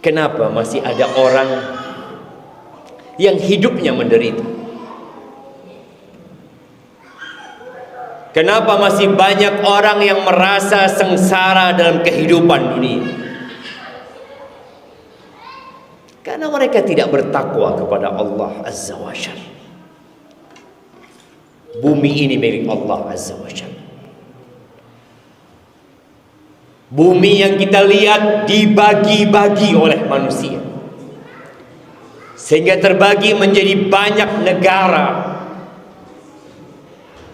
Kenapa masih ada orang yang hidupnya menderita? Kenapa masih banyak orang yang merasa sengsara dalam kehidupan dunia? Karena mereka tidak bertakwa kepada Allah Azza wa Jalla. Bumi ini milik Allah Azza wa Jalla. Bumi yang kita lihat dibagi-bagi oleh manusia, sehingga terbagi menjadi banyak negara.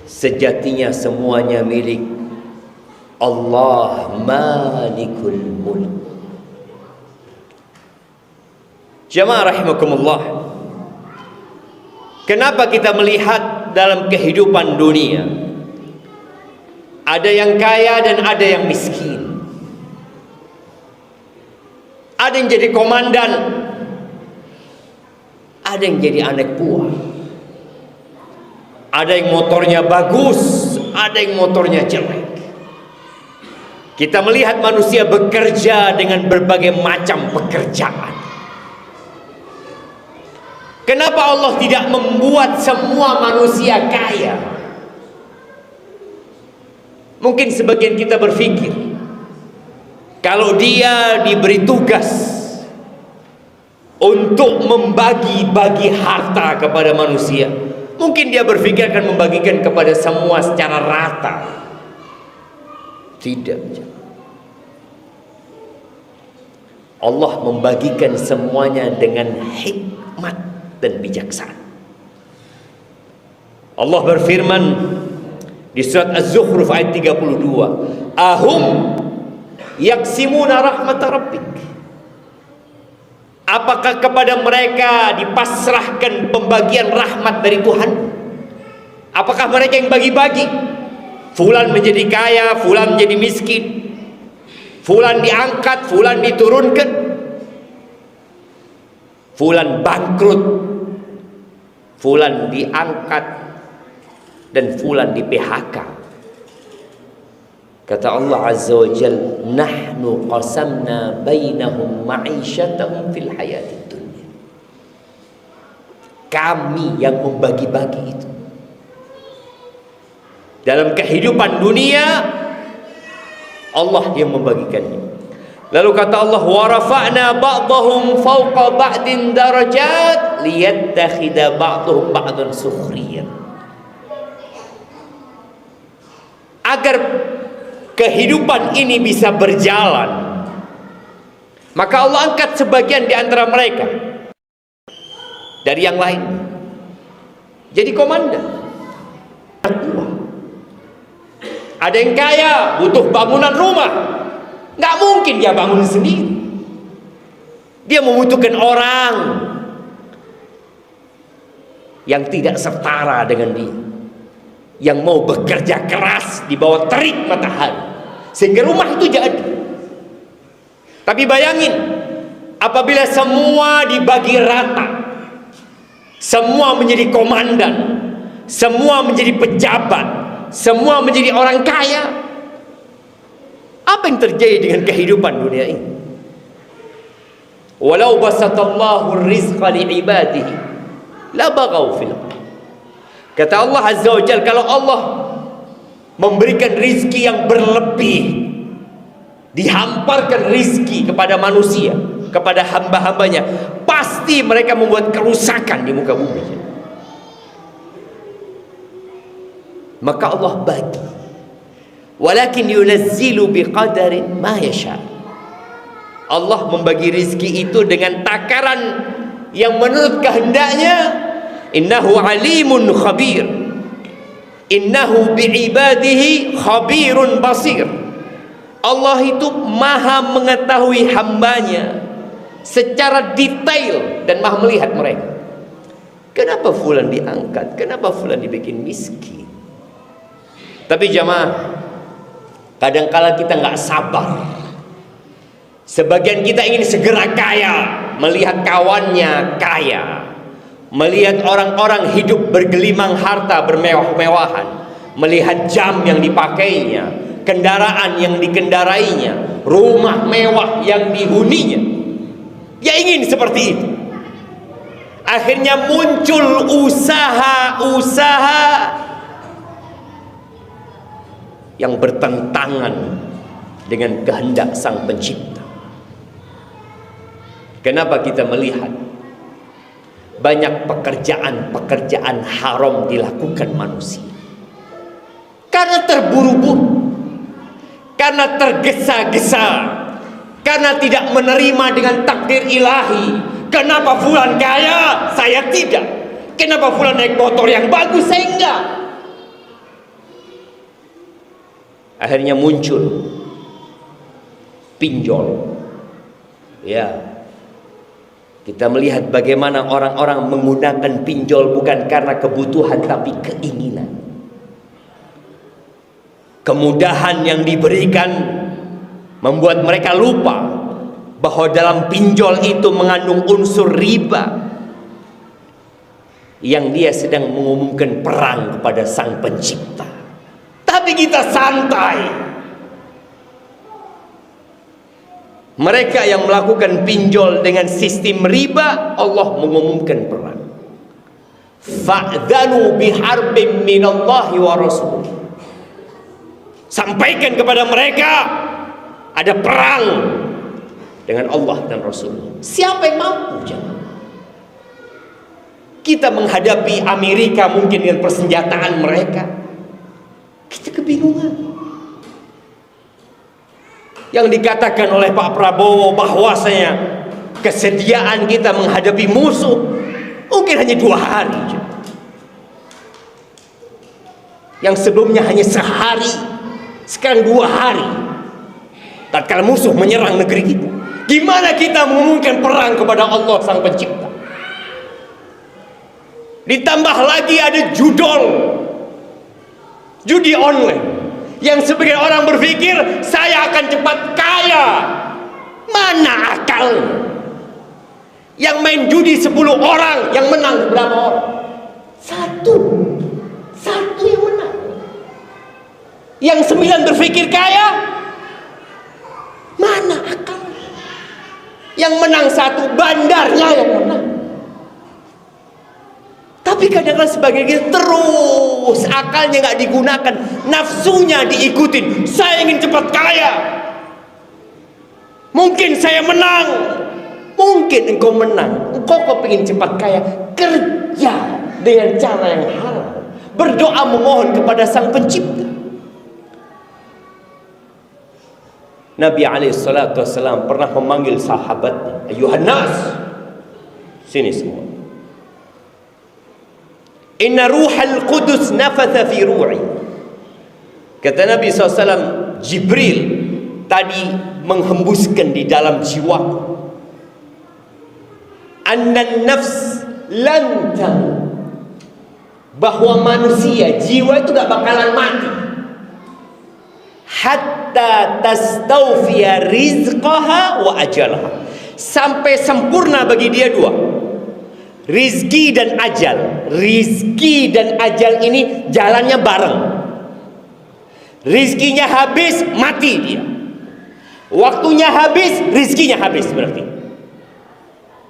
Sejatinya semuanya milik Allah Malikul Mulk. Jamaah rahimakumullah, kenapa kita melihat dalam kehidupan dunia ada yang kaya dan ada yang miskin, ada yang jadi komandan, ada yang jadi anak buah, ada yang motornya bagus, ada yang motornya jelek. Kita melihat manusia bekerja dengan berbagai macam pekerjaan. Kenapa Allah tidak membuat semua manusia kaya? Mungkin sebagian kita berpikir, kalau dia diberi tugas untuk membagi-bagi harta kepada manusia, mungkin dia berpikir akan membagikan kepada semua secara rata. Tidak. Allah membagikan semuanya dengan hikmat dan bijaksana. Allah berfirman di surat Az-Zukhruf ayat 32, ahum yaksimuna rahmat rabbik. Apakah kepada mereka dipasrahkan pembagian rahmat dari Tuhan? Apakah mereka yang bagi-bagi? Fulan menjadi kaya, fulan menjadi miskin, fulan diangkat, fulan diturunkan, fulan bangkrut, fulan diangkat, dan fulan di PHK. Kata Allah Azza wa Jalla, nahnu qasamna bainahum ma'isyatahum fil hayatid dunya. Kami yang membagi-bagi itu. Dalam kehidupan dunia, Allah yang membagikannya. Lalu kata Allah, wa rafa'na ba'dahum fawqa ba'din darajat liyattakhidha ba'dahum ba'dan sukhriyan. Agar kehidupan ini bisa berjalan, maka Allah angkat sebagian di antara mereka dari yang lain jadi komandan. Ada yang kaya butuh bangunan rumah, nggak mungkin dia bangun sendiri. Dia membutuhkan orang yang tidak setara dengan dia, yang mau bekerja keras di bawah terik matahari sehingga rumah itu jadi. Tapi bayangin, apabila semua dibagi rata, semua menjadi komandan, semua menjadi pejabat, semua menjadi orang kaya, apa yang terjadi dengan kehidupan dunia ini? Walau basatallahu rizqa li'ibadihi la baghaw fil ardh. Kata Allah Azza wa Jalla, kalau Allah memberikan rizki yang berlebih, dihamparkan rizki kepada manusia, kepada hamba-hambanya, pasti mereka membuat kerusakan di muka bumi. Maka Allah bagi, walakin yunazzilu biqadarin ma yasha. Allah membagi rizki itu dengan takaran yang menurut kehendaknya. Innahu alimun khabir, innahu biibadihi khabirun basir. Allah itu maha mengetahui hambanya secara detail dan maha melihat mereka. Kenapa fulan diangkat, kenapa fulan dibikin miskin? Tapi jamaah, kadangkala kita nggak sabar. Sebagian kita ingin segera kaya, melihat kawannya kaya, melihat orang-orang hidup bergelimang harta bermewah-mewahan, melihat jam yang dipakainya, kendaraan yang dikendarainya, rumah mewah yang dihuninya. Dia ingin seperti itu. Akhirnya muncul usaha-usaha yang bertentangan dengan kehendak Sang Pencipta. Kenapa kita melihat banyak pekerjaan-pekerjaan haram dilakukan manusia? Karena terburu-buru, karena tergesa-gesa, karena tidak menerima dengan takdir ilahi. Kenapa fulan kaya, saya tidak? Kenapa fulan naik motor yang bagus, saya enggak? Akhirnya muncul pinjol. Ya, kita melihat bagaimana orang-orang menggunakan pinjol bukan karena kebutuhan tapi keinginan. Kemudahan yang diberikan membuat mereka lupa bahwa dalam pinjol itu mengandung unsur riba, yang dia sedang mengumumkan perang kepada Sang Pencipta. Tapi kita santai. Mereka yang melakukan pinjol dengan sistem riba, Allah mengumumkan perang. Fa'dhanu biharbin minallahi wa rasul. Sampaikan kepada mereka ada perang dengan Allah dan Rasul. Siapa yang mampu? Jangan. Kita menghadapi Amerika mungkin dengan persenjataan mereka, kita kebingungan. Yang dikatakan oleh Pak Prabowo bahwasanya kesediaan kita menghadapi musuh mungkin hanya 2 hari. Yang sebelumnya hanya sehari, sekarang 2 hari. Tatkala musuh menyerang negeri kita, gimana kita mengumumkan perang kepada Allah Sang Pencipta? Ditambah lagi ada judi online, yang sebagian orang berpikir saya akan cepat kaya. Mana akalnya? Yang main judi 10 orang, yang menang berapa orang? Satu yang menang. Yang 9 berpikir kaya. Mana akalnya? Yang menang 1, bandarnya yang menang. Tapi kadang-kadang sebagai kita terus akalnya nggak digunakan, nafsunya diikutin. Saya ingin cepat kaya. Mungkin saya menang. Mungkin engkau menang. Engkau kepingin cepat kaya, kerja dengan cara yang halal. Berdoa memohon kepada Sang Pencipta. Nabi SAW pernah memanggil sahabatnya, ayuhan nas, sini semua. Inna ruhal qudus nafatha fi ru'i. Kata Nabi SAW, Jibril tadi menghembuskan di dalam jiwaku. Annan nafs lantang, bahwa manusia, jiwa itu gak bakalan mati hatta tastawfiya rizqaha wa ajalaha, sampai sempurna bagi dia 2, rizki dan ajal. Rizki dan ajal ini jalannya bareng. Rizkinya habis, mati dia. Waktunya habis, rizkinya habis berarti.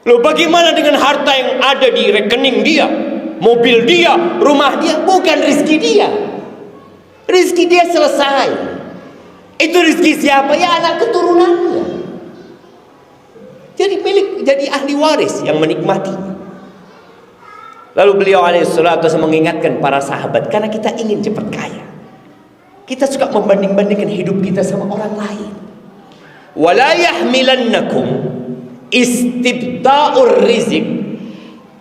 Loh, bagaimana dengan harta yang ada di rekening dia, mobil dia, rumah dia? Bukan rizki dia. Rizki dia selesai. Itu rizki siapa? Ya anak keturunannya. Jadi ahli waris yang menikmatinya. Lalu beliau alaihissalatu mengingatkan para sahabat, karena kita ingin cepat kaya, kita suka membanding-bandingkan hidup kita sama orang lain. Wala yahmilannakum istibta'ur rizq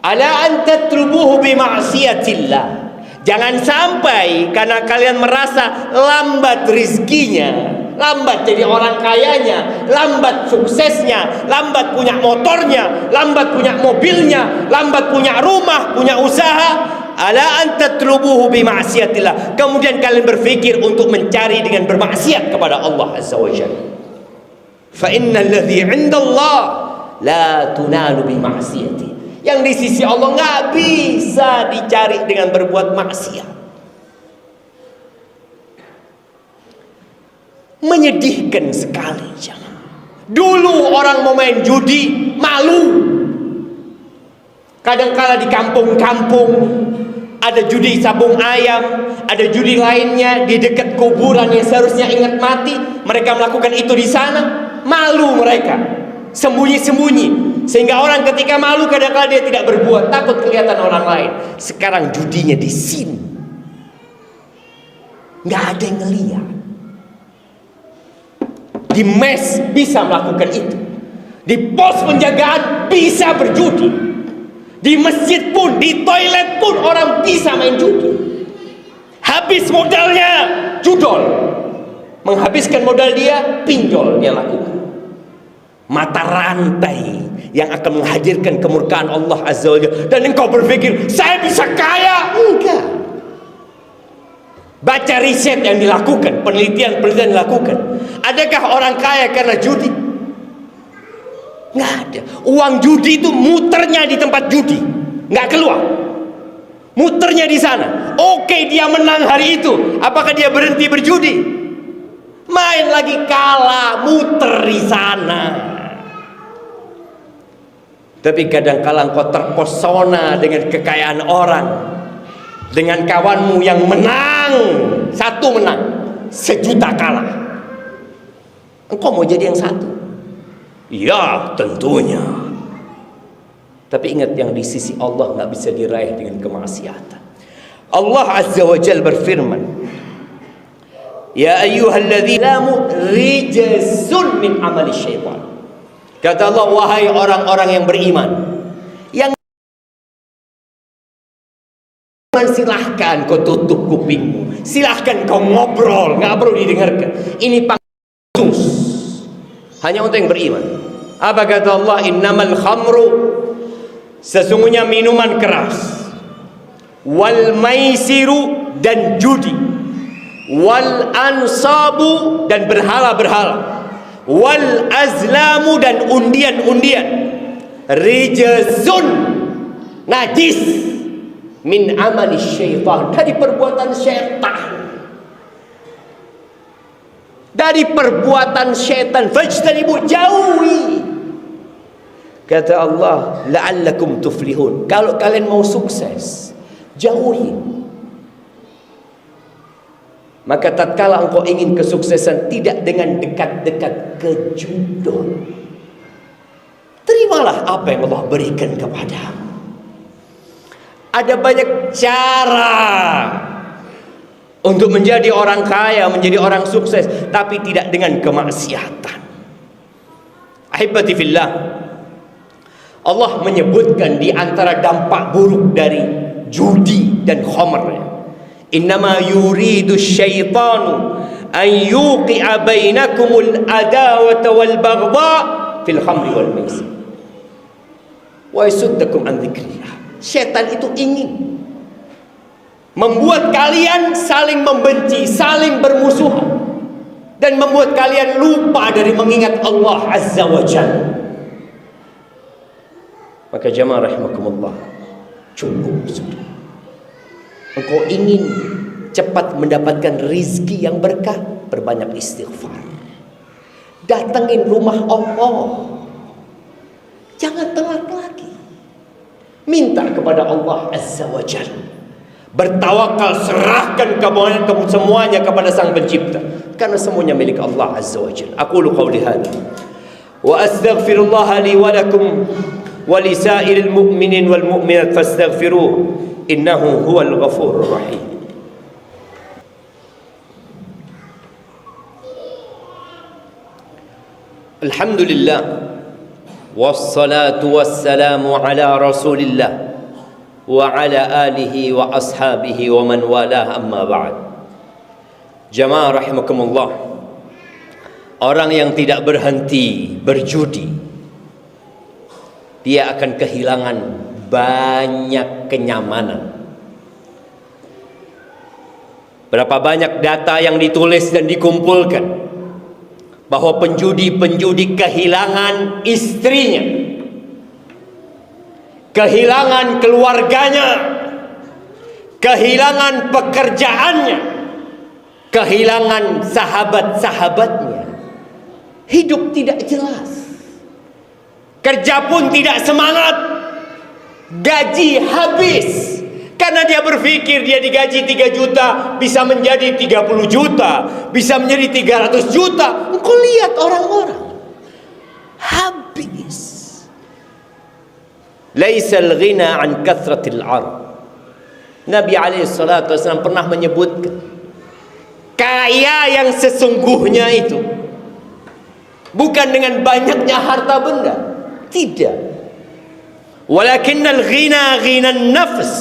ala an tatlubuhu bi ma'siyatillah. Jangan sampai karena kalian merasa lambat rizkinya, lambat jadi orang kayanya, lambat suksesnya, lambat punya motornya, lambat punya mobilnya, lambat punya rumah, punya usaha, ala an tatlubuhu bi ma'siyatillah. Kemudian kalian berpikir untuk mencari dengan bermaksiat kepada Allah Azza wa Jalla. Fa innal ladzi 'indallah la tunalu bi ma'siyati. Yang di sisi Allah nggak bisa dicari dengan berbuat maksiat. Menyedihkan sekali, jangan. Dulu orang mau main judi malu. Kadangkala di kampung-kampung ada judi sabung ayam, ada judi lainnya di dekat kuburan yang seharusnya ingat mati. Mereka melakukan itu di sana, malu mereka, sembunyi-sembunyi. Sehingga orang ketika malu kadang-kala dia tidak berbuat, takut kelihatan orang lain. Sekarang judinya di sini, nggak ada yang ngeliat. Di mes bisa melakukan itu, di pos penjagaan bisa berjudi, di masjid pun, di toilet pun orang bisa main judi. Habis modalnya judol, menghabiskan modal dia pinjol dia lakukan. Mata rantai yang akan menghadirkan kemurkaan Allah Azza wa Jalla. Dan engkau berpikir saya bisa kaya? Enggak. Baca riset yang dilakukan, penelitian-penelitian dilakukan. Adakah orang kaya karena judi? Nggak ada. Uang judi itu muternya di tempat judi, nggak keluar. Muternya di sana. Oke, dia menang hari itu. Apakah dia berhenti berjudi? Main lagi kalah, muter di sana. Tapi kadang-kala engkau terpesona dengan kekayaan orang, dengan kawanmu yang menang, satu menang, 1.000.000 kalah. Engkau mau jadi yang satu? Ya, tentunya. Tapi ingat, yang di sisi Allah nggak bisa diraih dengan kemaksiatan. Allah Azza wa Jalla berfirman, Ya ayyuhalladzina amanu rijzun min amali syaitan. Kata Allah, wahai orang-orang yang beriman, yang silahkan kau tutup kupingmu, silahkan kau ngobrol, nggak perlu didengarkan. Ini khusus hanya untuk yang beriman. Apa kata Allah? Innamal khamru, sesungguhnya minuman keras, wal maisiru, dan judi, wal ansabu, dan berhala-berhala, wal azlamu, dan undian-undian, rijzun, najis, min amali syaitan, dari perbuatan syaitan, dari perbuatan syaitan. Fajtanibu, jauhi. Kata Allah, la'allakum tuflihun, kalau kalian mau sukses, jauhi. Maka tatkala engkau ingin kesuksesan, tidak dengan dekat-dekat ke judul, terimalah apa yang Allah berikan kepadamu. Ada banyak cara untuk menjadi orang kaya, menjadi orang sukses, tapi tidak dengan kemaksiatan. Ahibati fillah, Allah menyebutkan di antara dampak buruk dari judi dan khamr, innama yuridu syaitanu an yuqi'a bainakumul adawata wal baghdha fil khamri wal maisir wa yasuddakum an dzikrillah. Setan itu ingin membuat kalian saling membenci, saling bermusuhan, dan membuat kalian lupa dari mengingat Allah Azza wa Jalla. Maka jamaah rahimakumullah, cukup sudah. Engkau ingin cepat mendapatkan rizki yang berkah, perbanyak istighfar. Datengin rumah Allah, jangan telat lagi. Minta kepada Allah Azza wa Jalla. Bertawakal, serahkan kamu semuanya kepada Sang Pencipta, karena semuanya milik Allah Azza wa Jalla. Aqulu qawli hadza wa astaghfirullah li wa lakum wa li sa'iril mu'minin wal mu'minat fastaghfiruh innahu huwal ghafurur rahim. Alhamdulillah wassalatu wassalamu ala rasulillah wa ala alihi wa ashabihi wa man walah, amma ba'd. Jamaah rahimakumullah, orang yang tidak berhenti berjudi, dia akan kehilangan banyak kenyamanan. Berapa banyak data yang ditulis dan dikumpulkan bahwa penjudi-penjudi kehilangan istrinya, kehilangan keluarganya, kehilangan pekerjaannya, kehilangan sahabat-sahabatnya. Hidup tidak jelas, kerja pun tidak semangat, gaji habis. Karena dia berpikir dia digaji 3 juta bisa menjadi 30 juta, bisa menjadi 300 juta. Engkau lihat orang-orang habis. Laisal ghina an kathratil arab. Nabi SAW pernah menyebutkan, kaya yang sesungguhnya itu bukan dengan banyaknya harta benda, tidak. Walakinnal ghina ghinan nafs.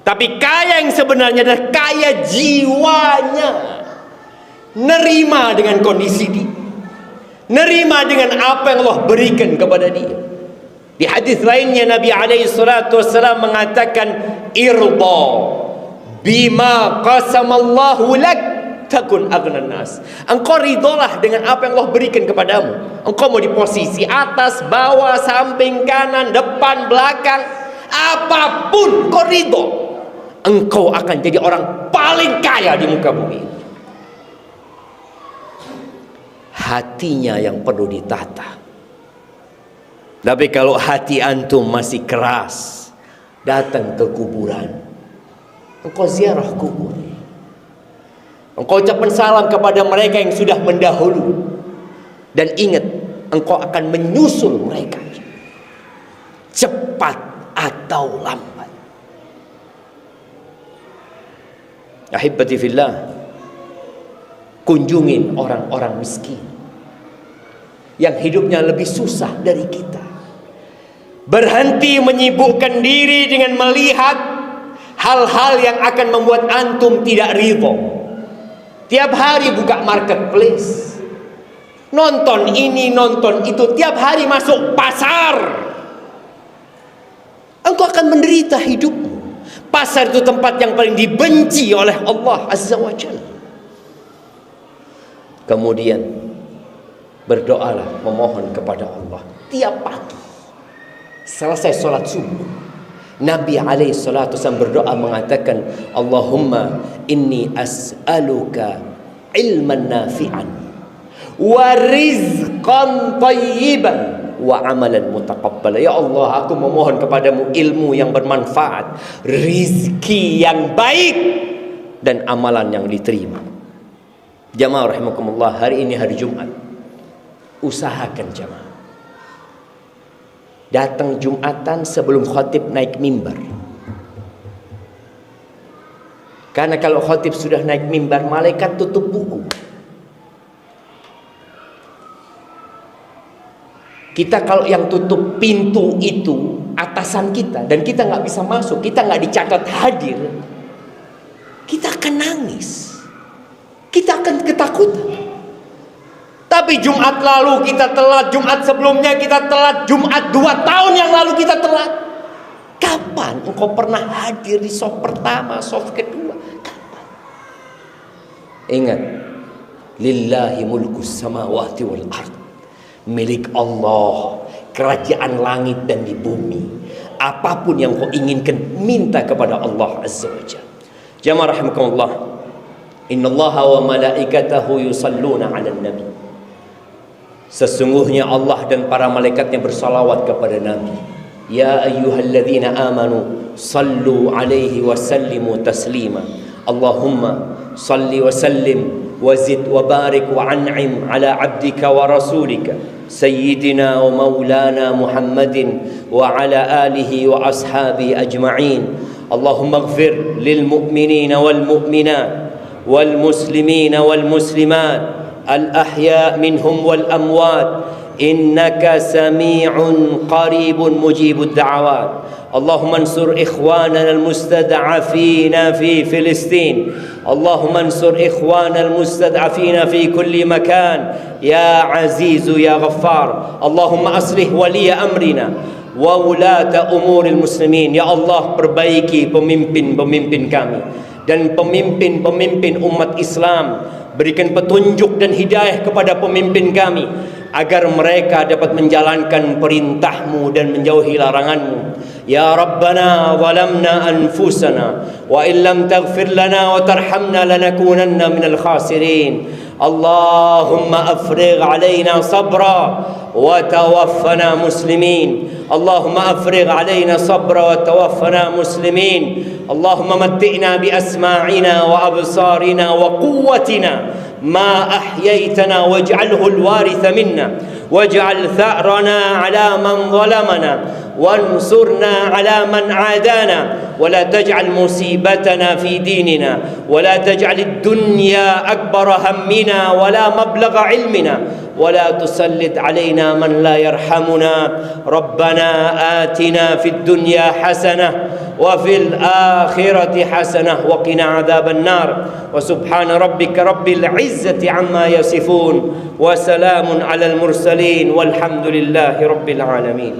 Tapi kaya yang sebenarnya adalah kaya jiwanya. Nerima dengan kondisi dia, nerima dengan apa yang Allah berikan kepada dia. Di hadis lainnya Nabi SAW mengatakan, irda bima qasamallahu lak takun aghnan nas. Engkau ridolah dengan apa yang Allah berikan kepadamu. Engkau mau di posisi atas, bawah, samping, kanan, depan, belakang, apapun kau ridho, engkau akan jadi orang paling kaya di muka bumi. Hatinya yang perlu ditata. Tapi kalau hati antum masih keras, datang ke kuburan, engkau ziarah kubur, engkau ucapkan salam kepada mereka yang sudah mendahulu, dan ingat, engkau akan menyusul mereka, cepat atau lambat. Ahibati fillah, kunjungin orang-orang miskin yang hidupnya lebih susah dari kita. Berhenti menyibukkan diri dengan melihat hal-hal yang akan membuat antum tidak ridho. Tiap hari buka marketplace, nonton ini, nonton itu, tiap hari masuk pasar. Engkau akan menderita hidupmu. Pasar itu tempat yang paling dibenci oleh Allah Azza wa Jalla. Kemudian berdoalah, memohon kepada Allah tiap pagi. Selesai sholat subuh, Nabi SAW berdoa mengatakan, Allahumma inni as'aluka ilman nafi'an wa rizqan tayyiban wa amalan mutaqabbala. Ya Allah, aku memohon kepadamu ilmu yang bermanfaat, rizki yang baik, dan amalan yang diterima. Jamaah rahimakumullah, hari ini hari Jumat. Usahakan jamaah datang Jumatan sebelum khatib naik mimbar. Karena kalau khatib sudah naik mimbar, malaikat tutup buku. Kita kalau yang tutup pintu itu atasan kita, dan kita nggak bisa masuk, kita nggak dicatat hadir, kita akan nangis, kita akan ketakutan. Tapi Jumat lalu kita telat, Jumat sebelumnya kita telat, Jumat 2 tahun yang lalu kita telat. Kapan engkau pernah hadir di soft pertama, soft kedua? Kapan? Ingat, lillahi mulkus samawati wal ard. Milik Allah kerajaan langit dan di bumi. Apapun yang kau inginkan, minta kepada Allah Azza wa Jalla. Jamaah rahimakumullah, innallaha wa malaikatahu yusalluna 'alan nabi. Sesungguhnya Allah dan para malaikatnya bersalawat kepada Nabi. Ya ayyuhalladzina amanu sallu alaihi wa sallimu taslima. Allahumma salli wa sallim wa zid wa barik wa an'im ala abdika wa rasulika sayyidina wa maulana Muhammadin wa ala alihi wa ashabi ajma'in. Allahumma ighfir lil mu'minina wal mu'minat wal muslimina wal muslimat الأحياء منهم والأموات إنك سميع قريب مجيب الدعوات. اللهم انصر إخواننا المستضعفين في فلسطين. اللهم انصر إخواننا المستضعفين في كل مكان يا عزيز يا غفار. اللهم أصلح ولي أمرنا وولاة أمور المسلمين. Ya Allah, perbaiki pemimpin-pemimpin kami dan pemimpin-pemimpin umat Islam. Berikan petunjuk dan hidayah kepada pemimpin kami, agar mereka dapat menjalankan perintah-Mu dan menjauhi larangan-Mu. Ya Rabbana zalamna anfusana wa illam taghfir lana wa tarhamna lanakunanna minal khasirin. اللهم أفرغ علينا صبرا وتوفنا مسلمين. اللهم أفرغ علينا صبرا وتوفنا مسلمين. اللهم متئنا بأسماعنا وأبصارنا وقوتنا ما أحييتنا واجعله الوارث منا، واجعل ثأرنا على من ظلمنا، وانصرنا على من عادانا، ولا تجعل مصيبتنا في ديننا، ولا تجعل الدنيا أكبر همنا ولا مبلغ علمنا، ولا تسلط علينا من لا يرحمنا. ربنا آتنا في الدنيا حسنة وفي الآخرة حسنة وقنا عذاب النار. وسبحان ربك رب العزة عما يصفون، وسلام على المرسلين، والحمد لله رب العالمين.